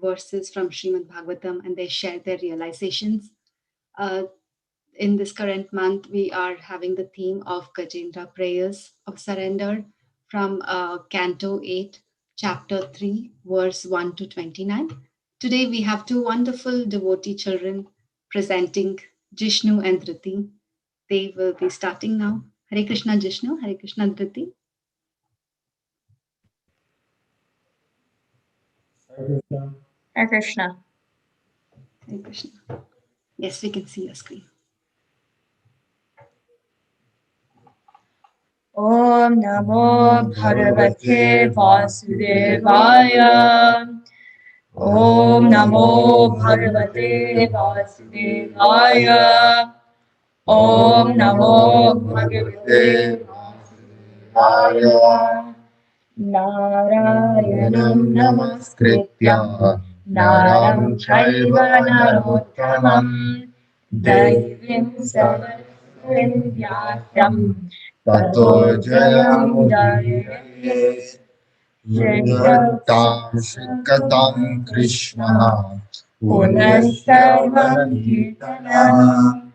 verses from Srimad Bhagavatam and they share their realizations. Uh, in this current month, we are having the theme of Gajendra prayers of surrender from Canto 8, Chapter 3, verse 1 to 29. Today, we have two wonderful devotee children presenting Jishnu and Dhriti. They will be starting now. Hare Krishna Jishnu, Hare Krishna Dhriti. Hare Krishna. Hare Krishna. Yes, we can see your screen. Om Namo Bhagavate Vasudevaya. Om Namo Bhagavate Vasudevaya. Om Namo Bhagavate Vasudevaya. Narayanam Namaskritya Naram Chaiva Narottamam Daivim Saraswam Vyasam Tato Jayam Jayate Yadam Shikatam Krishna Punasarvam Kirtanam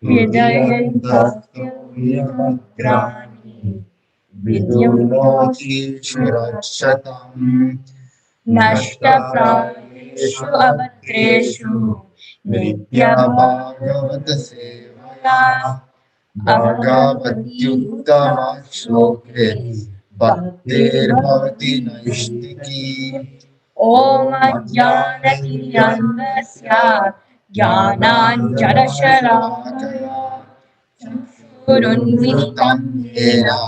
Hridayantasya Vihagrani Vidyunoti Shirakshatam Nashtaprayeshu Avatreshu Nitya Bhagavata Sevaya Bhagavatyuttama Shloke Bhaktir Bhavati Naistiki Om Ajnanatirandasya Jnananjana Gurunvitam Yena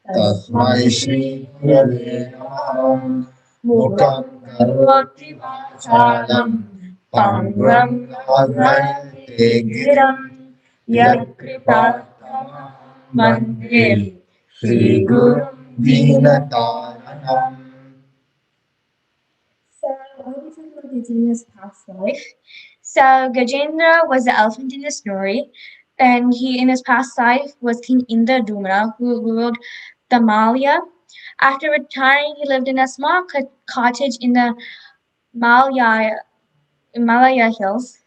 Tasmai Shri Gurave Namaha Mukam Karoti Vachalam Pangam Ladayate Giram Yakripatam Vande Shri Gurum Dinataranam. So, what do you think about Gajendra's past life? So, Gajendra was the elephant in the story, and he, in his past life, was King Indra who ruled the Malaya. After retiring, he lived in a small cottage in the Malaya Himalaya hills,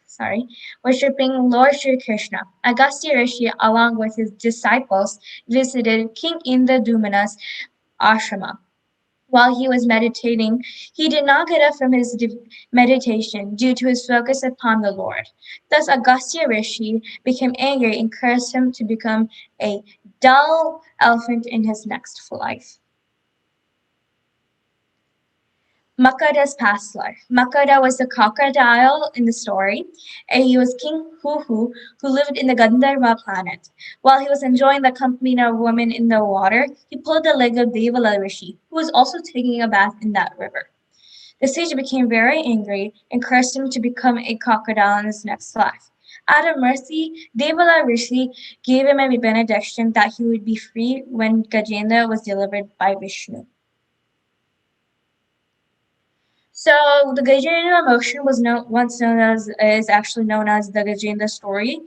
worshipping Lord Sri Krishna. Agastya Rishi, along with his disciples, visited King Indradumna's ashrama. While he was meditating, he did not get up from his meditation due to his focus upon the Lord. Thus, Agastya Rishi became angry and cursed him to become a dull elephant in his next life. Makada's past life. Makada was the crocodile in the story, and he was King Huhu, who lived in the Gandharva planet. While he was enjoying the company of a woman in the water, he pulled the leg of Devala Rishi, who was also taking a bath in that river. The sage became very angry and cursed him to become a crocodile in his next life. Out of mercy, Devala Rishi gave him a benediction that he would be free when Gajendra was delivered by Vishnu. So the Gajendra motion was once known as is actually known as the Gajendra story,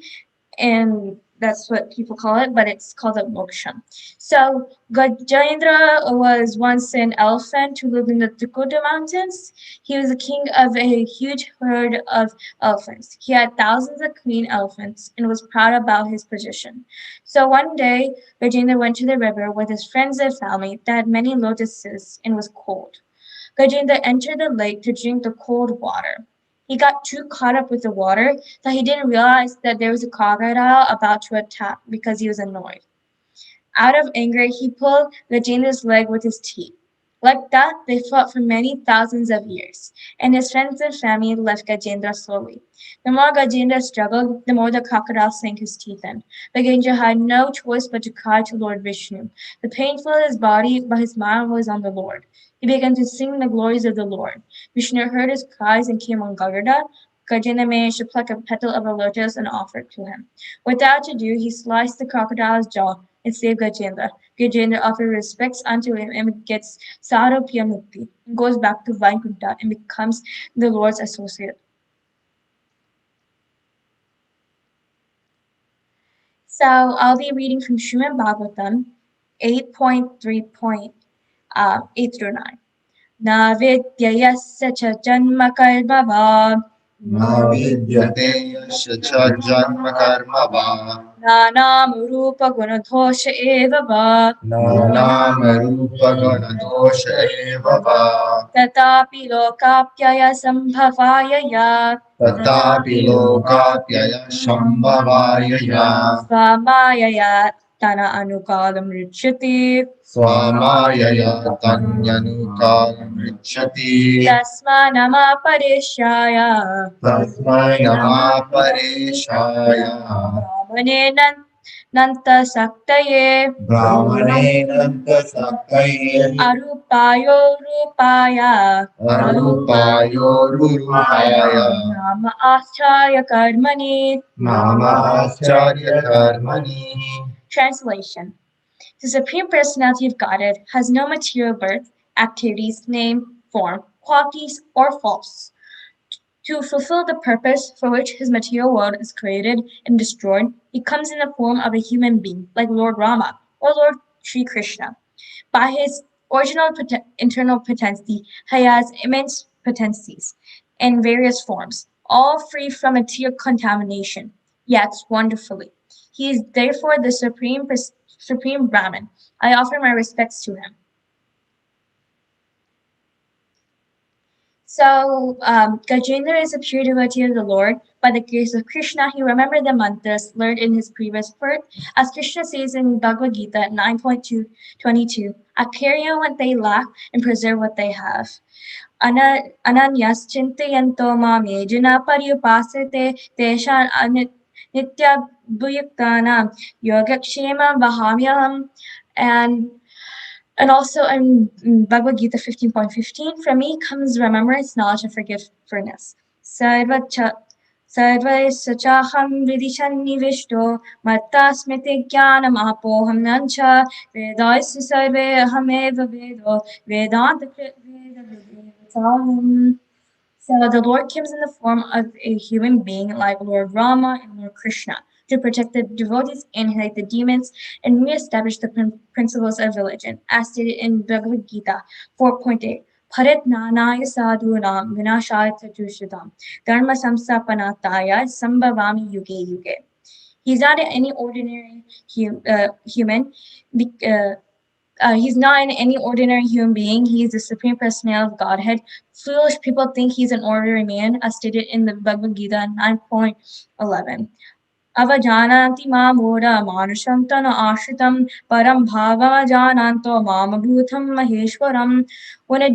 and that's what people call it, but it's called a moksha. So Gajendra was once an elephant who lived in the Dakota Mountains. He was the king of a huge herd of elephants. He had thousands of queen elephants and was proud about his position. So one day, Gajendra went to the river with his friends and family that had many lotuses and was cold. Gajendra entered the lake to drink the cold water. He got too caught up with the water that he didn't realize that there was a crocodile about to attack because he was annoyed. Out of anger, he pulled Gajendra's leg with his teeth. Like that, they fought for many thousands of years, and his friends and family left Gajendra slowly. The more Gajendra struggled, the more the crocodile sank his teeth in. Gajendra had no choice but to cry to Lord Vishnu. The pain filled his body, but his mind was on the Lord. He began to sing the glories of the Lord. Vishnu heard his cries and came on Garuda. Gajendra managed to pluck a petal of a lotus and offer it to him. Without ado, he sliced the crocodile's jaw and saved Gajendra. Gajendra offers respects unto him and gets Sarupya Mukti, goes back to Vaikuntha and becomes the Lord's associate. So I'll be reading from Srimad Bhagavatam 8.3.8 through 9. Na vidya yasya cha janma karma va. न विद्यते यस्य च जन्म कर्म वा नानामरूप गुणदोष एव वा नानामरूपगुणदोष एव वा तथापि लोकाप्ययसम्भवाय यात् तथापि लोकाप्ययसम्भवायया स्वमायया तन अनुकालं रुच्यते स्वामायया तन्यनुकालमृच्छति तस्मान्नमपरेशाय तस्मै नमः परेशाय ब्राह्मणेन नन्तशक्तये ब्राह्मणेनन्तसक्तये अरूपायो रूपाय अरूपायोरुरूपाय नाम आश्चार्य कर्मणि. नाम आचार्यकर्मणि. Translation. The Supreme Personality of Godhead has no material birth, activities, name, form, qualities, or faults. To fulfill the purpose for which his material world is created and destroyed, he comes in the form of a human being, like Lord Rama or Lord Sri Krishna. By his original internal potency, he has immense potencies in various forms, all free from material contamination, yet wonderfully. He is therefore the supreme Brahman. I offer my respects to him. So, Gajendra is a pure devotee of the Lord. By the grace of Krishna, he remembered the mantras learned in his previous birth. As Krishna says in Bhagavad Gita 9.22, I carry on what they lack and preserve what they have. Ananyas chintayanto mam yejana paryupasate teshan nitya bhuyuktanam yogakshema vahamyaham. And also in Bhagavad Gita 15.15, from me comes remembrance, knowledge, and forgiveness. Sarvaischaham vidishan matta smiti jnanam apoham nancha vedaisa sarve ahameva vedo vedanta veda vedatam. So the Lord comes in the form of a human being like Lord Rama and Lord Krishna to protect the devotees, annihilate the demons, and re-establish the principles of religion, as stated in Bhagavad Gita 4.8. Paritnanaya sadhunam vinashaya chatushdham dharma samstapanataya sambhavami yuge yuge. He's not any ordinary human. He's not any ordinary human being. He is the Supreme Personality of Godhead. Foolish people think he's an ordinary man, as stated in the Bhagavad Gita 9.11. Avajananti mamura manusham tana ashritam param bhavajananto mamabhutam maheshwaram. When a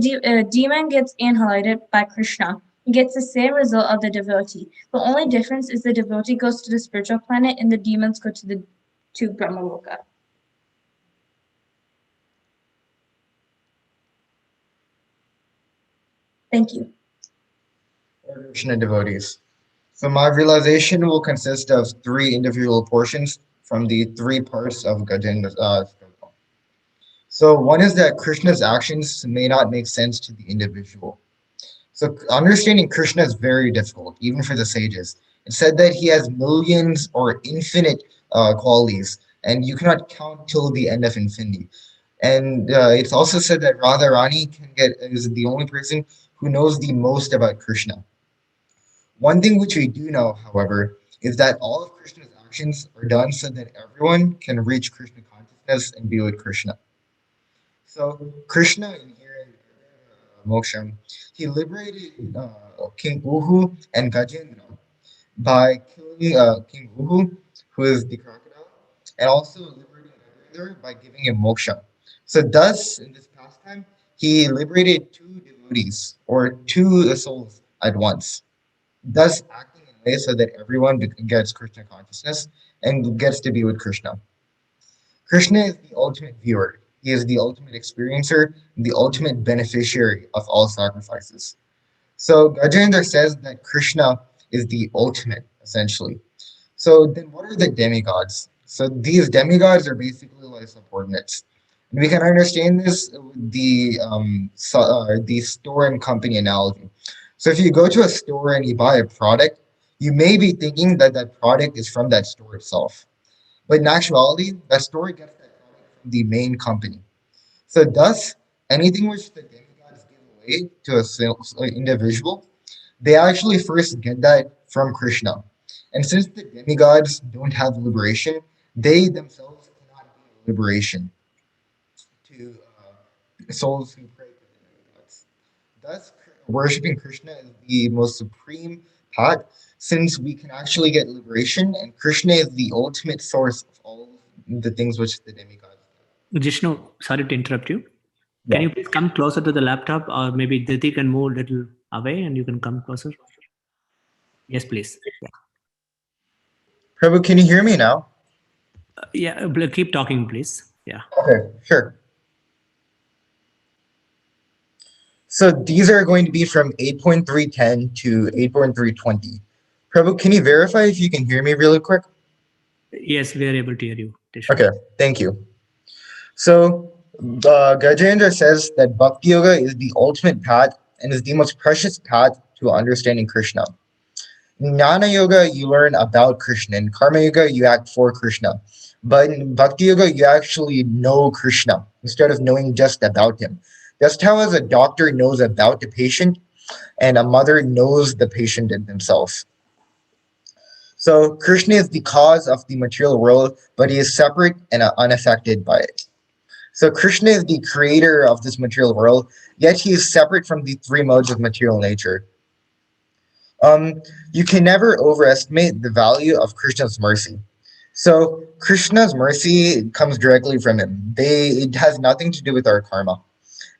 demon gets annihilated by Krishna, he gets the same result of the devotee. The only difference is the devotee goes to the spiritual planet and the demons go to Brahmaloka. Thank you. Krishna devotees. So my realization will consist of three individual portions from the three parts of Gajendra's stotra. So one is that Krishna's actions may not make sense to the individual. So understanding Krishna is very difficult, even for the sages. It said that he has millions or infinite qualities, and you cannot count till the end of infinity. And it's also said that Radharani is the only person who knows the most about Krishna. One thing which we do know, however, is that all of Krishna's actions are done so that everyone can reach Krishna consciousness and be with Krishna. So Krishna in here in Moksha, he liberated King Uhu and Gajendra by killing King Uhu, who is the crocodile, and also liberating Gajendra by giving him moksha. So thus, in this pastime, he liberated two devotees or two souls at once, thus acting in a way so that everyone gets Krishna consciousness and gets to be with Krishna. Krishna is the ultimate viewer. He is the ultimate experiencer, the ultimate beneficiary of all sacrifices. So Gajendra says that Krishna is the ultimate, essentially. So then what are the demigods? So these demigods are basically like subordinates. And we can understand this with the store and company analogy. So if you go to a store and you buy a product, you may be thinking that that product is from that store itself. But in actuality, that store gets that product from the main company. So thus, anything which the demigods give way to a individual, they actually first get that from Krishna. And since the demigods don't have liberation, they themselves cannot be liberation to souls who pray to the demigods. Thus, worshiping Krishna is the most supreme path, since we can actually get liberation, and Krishna is the ultimate source of all the things which the demigods Jishnu, sorry to interrupt you. do. Can Yeah. you please come closer to the laptop, or maybe Diti can move a little away and you can come closer? Yes, please. Yeah. Prabhu, can you hear me now? Yeah, keep talking, please. Yeah. Okay, sure. So these are going to be from 8.310 to 8.320. Prabhu, can you verify if you can hear me really quick? Yes, we are able to hear you, Jishnu. Okay, thank you. So Gajendra says that Bhakti Yoga is the ultimate path and is the most precious path to understanding Krishna. In Jnana Yoga, you learn about Krishna. In Karma Yoga, you act for Krishna. But in Bhakti Yoga, you actually know Krishna instead of knowing just about him. Just how as a doctor knows about the patient and a mother knows the patient in themselves. So Krishna is the cause of the material world, but he is separate and unaffected by it. So Krishna is the creator of this material world, yet he is separate from the three modes of material nature. You can never overestimate the value of Krishna's mercy. So Krishna's mercy comes directly from him. It has nothing to do with our karma.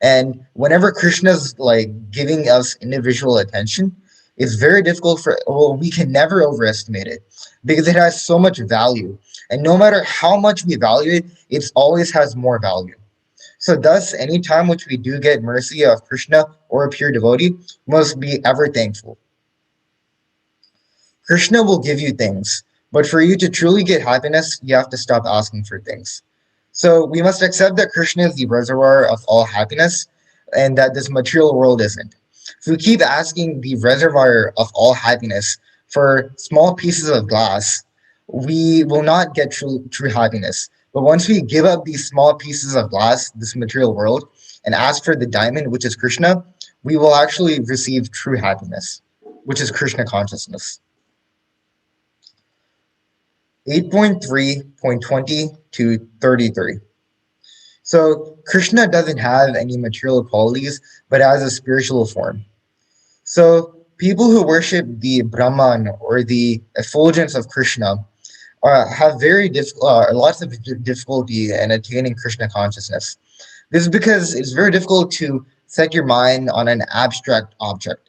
And whenever Krishna's like giving us individual attention, it's very difficult we can never overestimate it because it has so much value. And no matter how much we value it, it always has more value. So thus, any time which we do get mercy of Krishna or a pure devotee, we must be ever thankful. Krishna will give you things, but for you to truly get happiness, you have to stop asking for things. So we must accept that Krishna is the reservoir of all happiness and that this material world isn't. If we keep asking the reservoir of all happiness for small pieces of glass, we will not get true happiness. But once we give up these small pieces of glass, this material world, and ask for the diamond, which is Krishna, we will actually receive true happiness, which is Krishna consciousness. 8.3.20 to 33. So Krishna doesn't have any material qualities, but has a spiritual form. So people who worship the Brahman or the effulgence of Krishna have lots of difficulty in attaining Krishna consciousness. This is because it's very difficult to set your mind on an abstract object.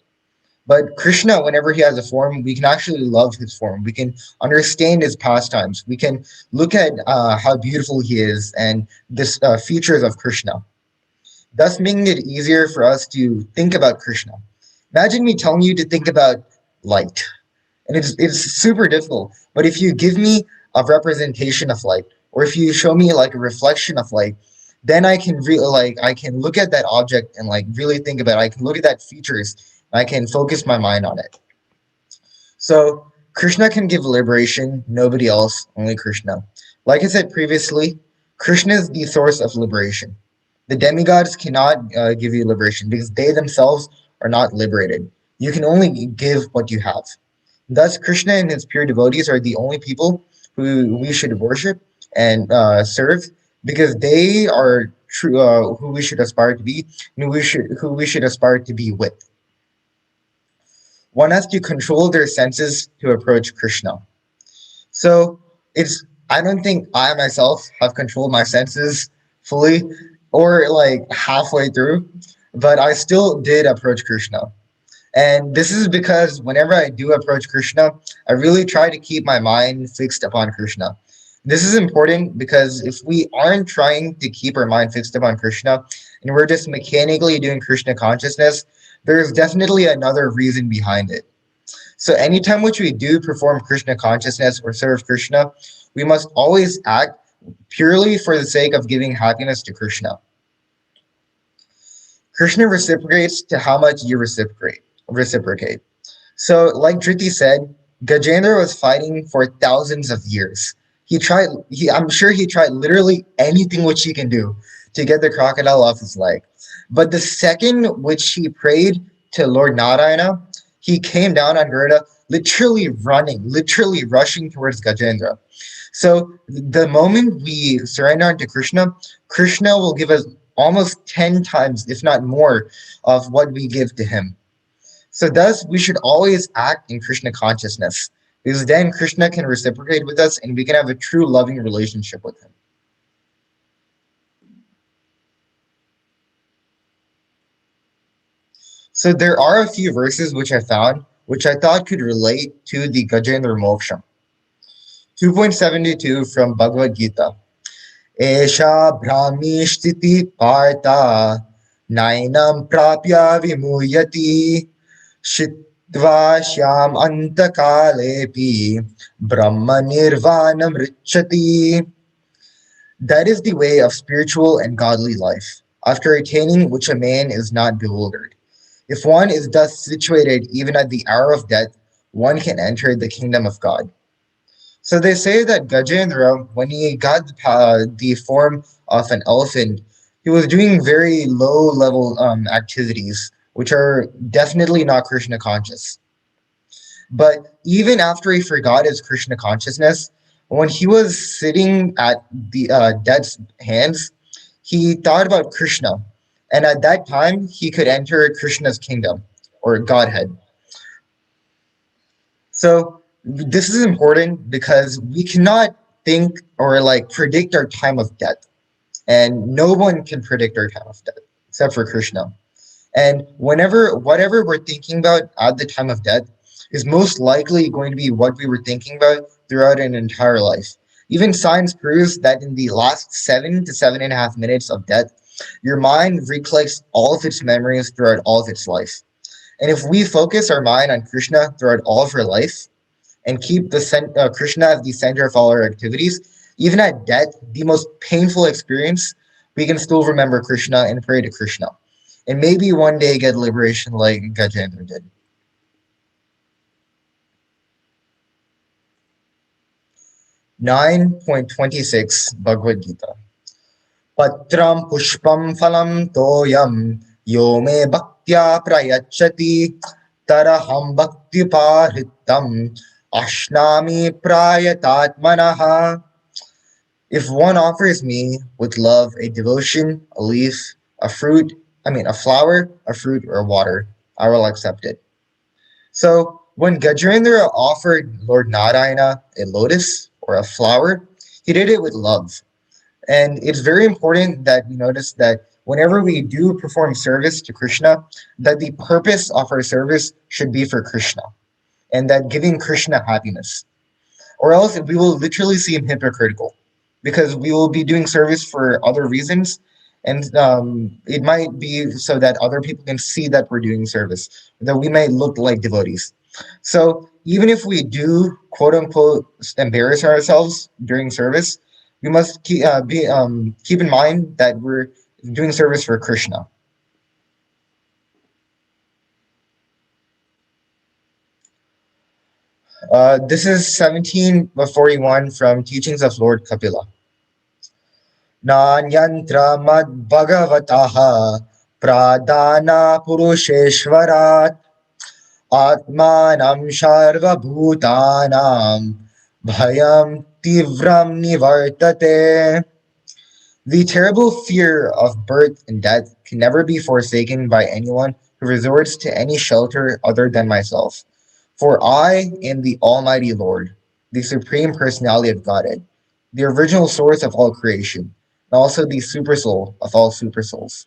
But Krishna, whenever he has a form, we can actually love his form. We can understand his pastimes. We can look at how beautiful he is and the features of Krishna, thus making it easier for us to think about Krishna. Imagine me telling you to think about light, and it's super difficult. But if you give me a representation of light, or if you show me like a reflection of light, then I can look at that object and like really think about it. I can look at that features. I can focus my mind on it. So Krishna can give liberation, nobody else, only Krishna. Like I said previously, Krishna is the source of liberation. The demigods cannot give you liberation because they themselves are not liberated. You can only give what you have. Thus, Krishna and his pure devotees are the only people who we should worship and serve because they are true, who we should aspire to be and who we should aspire to be with. One has to control their senses to approach Krishna. So I don't think I myself have controlled my senses fully or like halfway through, but I still did approach Krishna. And this is because whenever I do approach Krishna, I really try to keep my mind fixed upon Krishna. This is important because if we aren't trying to keep our mind fixed upon Krishna and we're just mechanically doing Krishna consciousness, there's definitely another reason behind it. So anytime which we do perform Krishna consciousness or serve Krishna, we must always act purely for the sake of giving happiness to Krishna. Krishna reciprocates to how much you reciprocate. So, like Dhriti said, Gajendra was fighting for thousands of years. I'm sure he tried literally anything which he can do to get the crocodile off his leg. But the second which he prayed to Lord Narayana, he came down on Garuda, literally running, literally rushing towards Gajendra. So the moment we surrender to Krishna, Krishna will give us almost 10 times, if not more, of what we give to him. So thus, we should always act in Krishna consciousness, because then Krishna can reciprocate with us and we can have a true loving relationship with him. So there are a few verses which I found, which I thought could relate to the Gajendra Moksha. 2.72 from Bhagavad Gita. Esha brahmi sthiti partha nainam prapya vimuyati shitva shyam antakalepi brahma nirvanam richati. That is the way of spiritual and godly life, after attaining which a man is not bewildered. If one is thus situated even at the hour of death, one can enter the kingdom of God. So they say that Gajendra, when he got the form of an elephant, he was doing very low level activities, which are definitely not Krishna conscious. But even after he forgot his Krishna consciousness, when he was sitting at the death's hands, he thought about Krishna. And at that time, he could enter Krishna's kingdom or Godhead. So this is important because we cannot think or like predict our time of death. And no one can predict our time of death except for Krishna. And whatever we're thinking about at the time of death is most likely going to be what we were thinking about throughout an entire life. Even science proves that in the last 7 to 7.5 minutes of death, your mind recollects all of its memories throughout all of its life. And if we focus our mind on Krishna throughout all of our life and keep Krishna as the center of all our activities, even at death, the most painful experience, we can still remember Krishna and pray to Krishna. And maybe one day get liberation like Gajendra did. 9.26 Bhagavad Gita. Patram pushpam phalam toyam yo me bhaktya prayachati taraham bhakti paritam ashnami prayatatmanaha. If one offers me with love a devotion, a leaf, a flower, a fruit, or water, I will accept it. So when Gajendra offered Lord Narayana a lotus or a flower, he did it with love. And it's very important that we notice that whenever we do perform service to Krishna, that the purpose of our service should be for Krishna and that giving Krishna happiness. Or else we will literally seem hypocritical because we will be doing service for other reasons. And it might be so that other people can see that we're doing service, that we may look like devotees. So even if we do quote unquote embarrass ourselves during service, we must keep in mind that we're doing service for Krishna. This is 1741 from Teachings of Lord Kapila. Nanyantra mad bhagavataha pradana purusheshvarat atmanam sharva bhutanam bhayam tivram nivartate. The terrible fear of birth and death can never be forsaken by anyone who resorts to any shelter other than myself. For I am the Almighty Lord, the Supreme Personality of Godhead, the original source of all creation, and also the supersoul of all supersouls.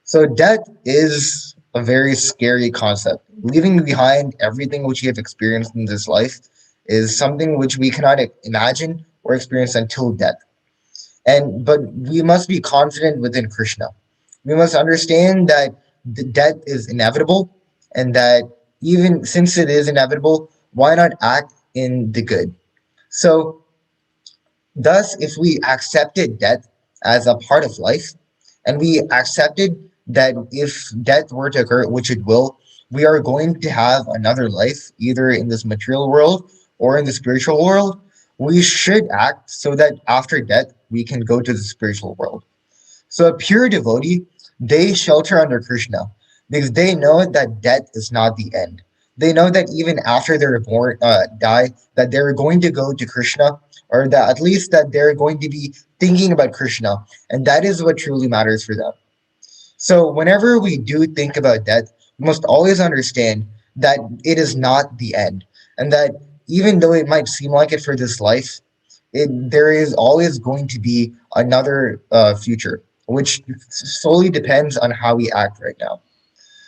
So death is a very scary concept. Leaving behind everything which we have experienced in this life is something which we cannot imagine or experience until death. But we must be confident within Krishna. We must understand that the death is inevitable, and that even since it is inevitable, why not act in the good? So, thus, if we accepted death as a part of life, and we accepted that if death were to occur, which it will, we are going to have another life, either in this material world or in the spiritual world, we should act so that after death, we can go to the spiritual world. So a pure devotee, they shelter under Krishna because they know that death is not the end. They know that even after they're born, die, that they're going to go to Krishna, or that at least that they're going to be thinking about Krishna, and that is what truly matters for them. So whenever we do think about death, we must always understand that it is not the end, and that even though it might seem like it for this life, there is always going to be another future, which solely depends on how we act right now.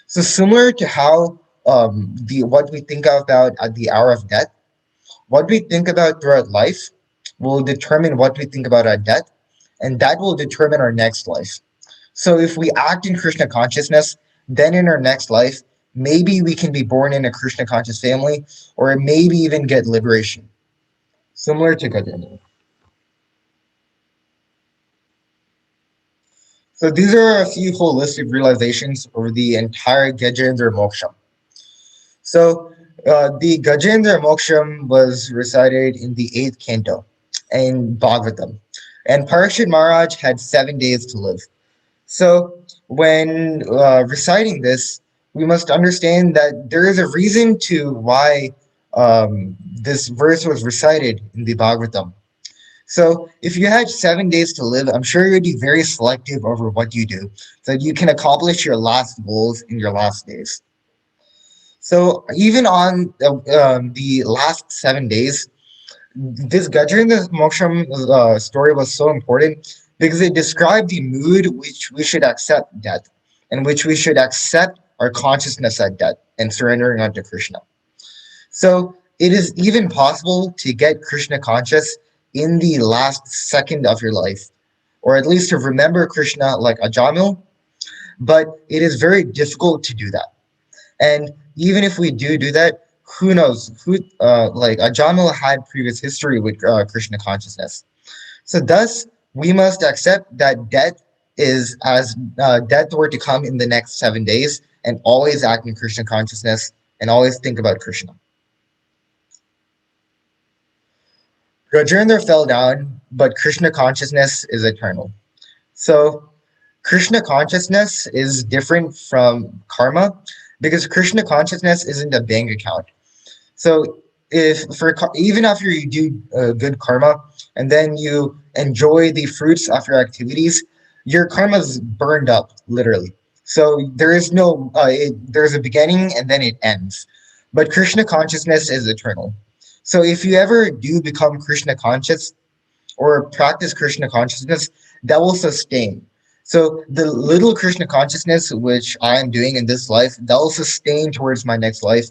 So similar to how the what we think about at the hour of death, what we think about throughout life will determine what we think about at death, and that will determine our next life. So if we act in Krishna consciousness, then in our next life, maybe we can be born in a Krishna conscious family, or maybe even get liberation, similar to Gajendra. So these are a few holistic realizations over the entire Gajendra Moksham. So the Gajendra Moksham was recited in the eighth canto in Bhagavatam, and Parikshit Maharaj had 7 days to live. So when reciting this, we must understand that there is a reason to why this verse was recited in the Bhagavatam. So if you had 7 days to live, I'm sure you'd be very selective over what you do so that you can accomplish your last goals in your last days. So even on the last 7 days, this Gajendra Moksham story was so important because it described the mood which we should accept death, and which we should accept our consciousness at death and surrendering unto Krishna. So it is even possible to get Krishna conscious in the last second of your life, or at least to remember Krishna like Ajamil, but it is very difficult to do that. And even if we do that, who knows? Who like Ajamil had previous history with Krishna consciousness. So thus, we must accept that death is as death were to come in the next 7 days, and always act in Krishna consciousness and always think about Krishna. Gajendra fell down, but Krishna consciousness is eternal. So Krishna consciousness is different from karma because Krishna consciousness isn't a bank account. So if even after you do good karma and then you enjoy the fruits of your activities, your karma is burned up literally. So there is no there's a beginning and then it ends. But Krishna consciousness is eternal. So if you ever do become Krishna conscious or practice Krishna consciousness, that will sustain. So the little Krishna consciousness which I am doing in this life, that will sustain towards my next life,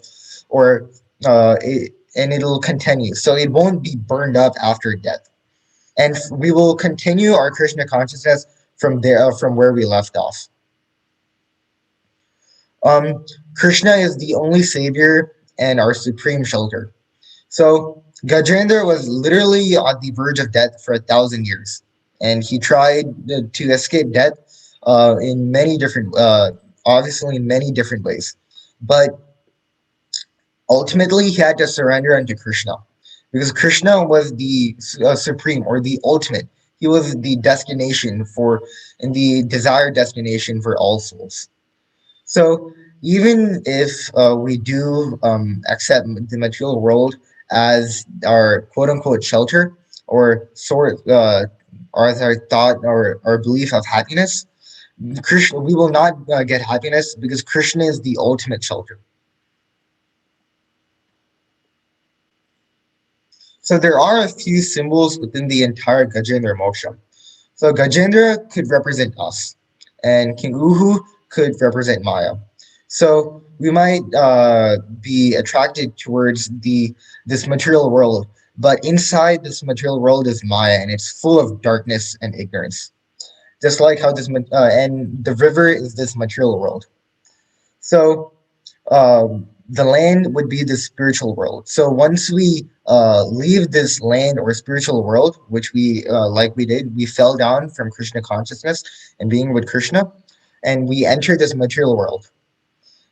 or and it'll continue. So it won't be burned up after death, and we will continue our Krishna consciousness from there, from where we left off. Krishna is the only savior and our supreme shelter. So Gajendra was literally on the verge of death for 1,000 years, and he tried to escape death in many different, obviously in many different ways. But ultimately, he had to surrender unto Krishna, because Krishna was the supreme or the ultimate. He was the destination for, and the desired destination for all souls. So even if we do accept the material world as our quote unquote shelter, or sort or as our thought or our belief of happiness, Krishna, we will not get happiness because Krishna is the ultimate shelter. So there are a few symbols within the entire Gajendra Moksha. So Gajendra could represent us, and King Uhu could represent Maya. So we might be attracted towards this material world, but inside this material world is Maya, and it's full of darkness and ignorance. Just like how and the river is this material world. So the land would be the spiritual world. So once we leave this land or spiritual world, which we like we did, we fell down from Krishna consciousness and being with Krishna, and we enter this material world.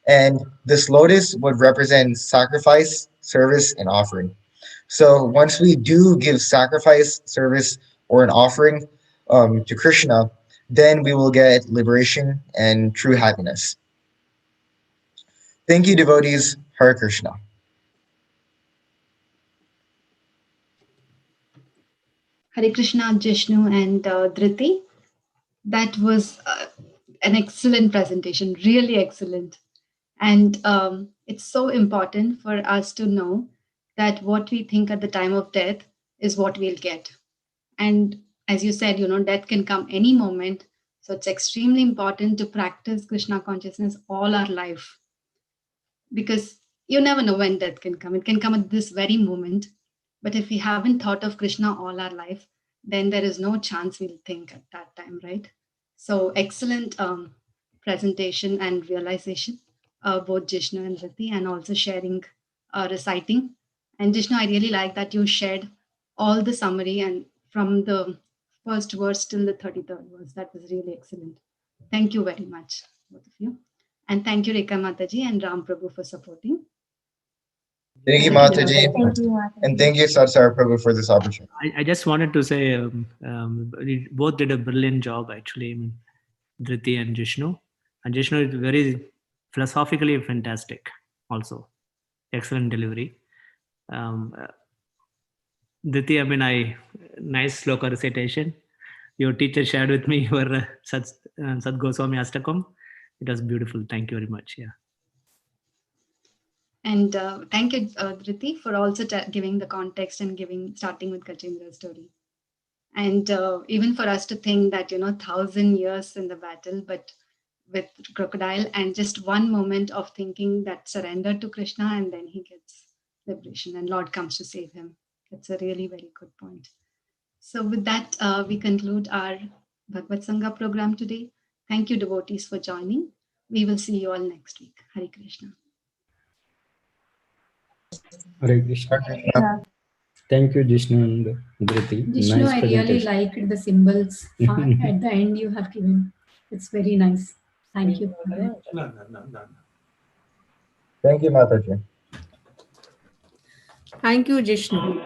And this lotus would represent sacrifice, service, and offering. So once we do give sacrifice, service, or an offering to Krishna, Then we will get liberation and true happiness. Thank you, devotees. Hare Krishna. Hare Krishna, Jishnu, and Dhriti. That was an excellent presentation, really excellent. And it's so important for us to know that what we think at the time of death is what we'll get. And as you said, death can come any moment. So it's extremely important to practice Krishna consciousness all our life, because you never know when death can come. It can come at this very moment. But if we haven't thought of Krishna all our life, then there is no chance we'll think at that time, right? So excellent presentation and realization, both Jishnu and Riti, and also sharing, reciting. And Jishnu, I really like that you shared all the summary and from the first verse till the 33rd verse. That was really excellent. Thank you very much, both of you. And thank you, Rekha Mataji and Ram Prabhu, for supporting. Thank you, Hare Krishna. Mataji. Thank you, And Mataji. thank you, Satsar Prabhu, for this opportunity. I just wanted to say both did a brilliant job actually. I mean, Dhriti and Jishnu. And Jishnu is very philosophically fantastic also. Excellent delivery. Dhriti, I mean, nice sloka recitation. Your teacher shared with me your Sat Goswami Astakam. It was beautiful. Thank you very much. Yeah. And thank you, Dhriti, for also giving the context and starting with Gajendra's story. And even for us to think that, 1,000 years in the battle, but with crocodile, and just one moment of thinking that surrender to Krishna, and then he gets liberation and Lord comes to save him. That's a really very good point. So with that, we conclude our BhagavatSanga program today. Thank you, devotees, for joining. We will see you all next week. Hare Krishna. Hare Krishna. Hare Krishna. Thank you, Jishnu and Dhriti. Jishnu, Nice I really presentation. liked the symbols at the end you have given. It's very nice. Thank you for that. Thank you, Mataji. Thank you, Jishnu.